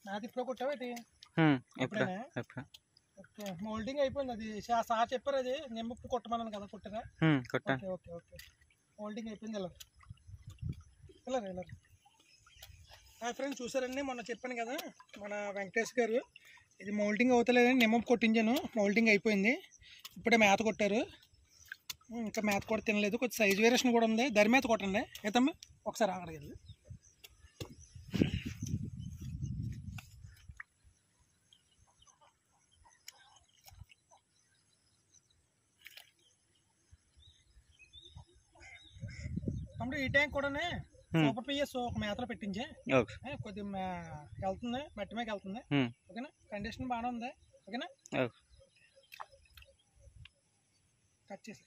నాది ఇప్పుడు కొట్టావేటి ఎప్పుడు ఓకే మోల్డింగ్ అయిపోయింది అది సార్ చెప్పారు అది నేను ఇప్పుడు కొట్టమన్నాను కదా కొట్టారా ఓకే ఓకే ఓకే మోల్డింగ్ అయిపోయింది ఇలా ఇలా ఇలా ఫ్రెండ్స్ చూసారండి మొన్న చెప్పాను కదా మన వెంకటేష్ గారు ఇది మోల్డింగ్ అవుతలేదని నిమ్మ కొట్టించాను మోల్డింగ్ అయిపోయింది ఇప్పుడే మేత కొట్టారు ఇంకా మేత కూడా తినలేదు కొంచెం సైజ్ వేరియేషన్ కూడా ఉంది దరి మేత కొట్టండి ఏతమ్మా ఒకసారి అక్కడికి వెళ్ళి తమ్ముడు ఈ ట్యాంక్ కూడా సూపర్ పిఎస్ ఒక మేతలో పెట్టించే కొద్దిగా వెళ్తుంది మట్టి మీద వెళ్తుంది ఓకేనా కండిషన్ బాగానే ఉంది ఓకేనా కట్ చేసి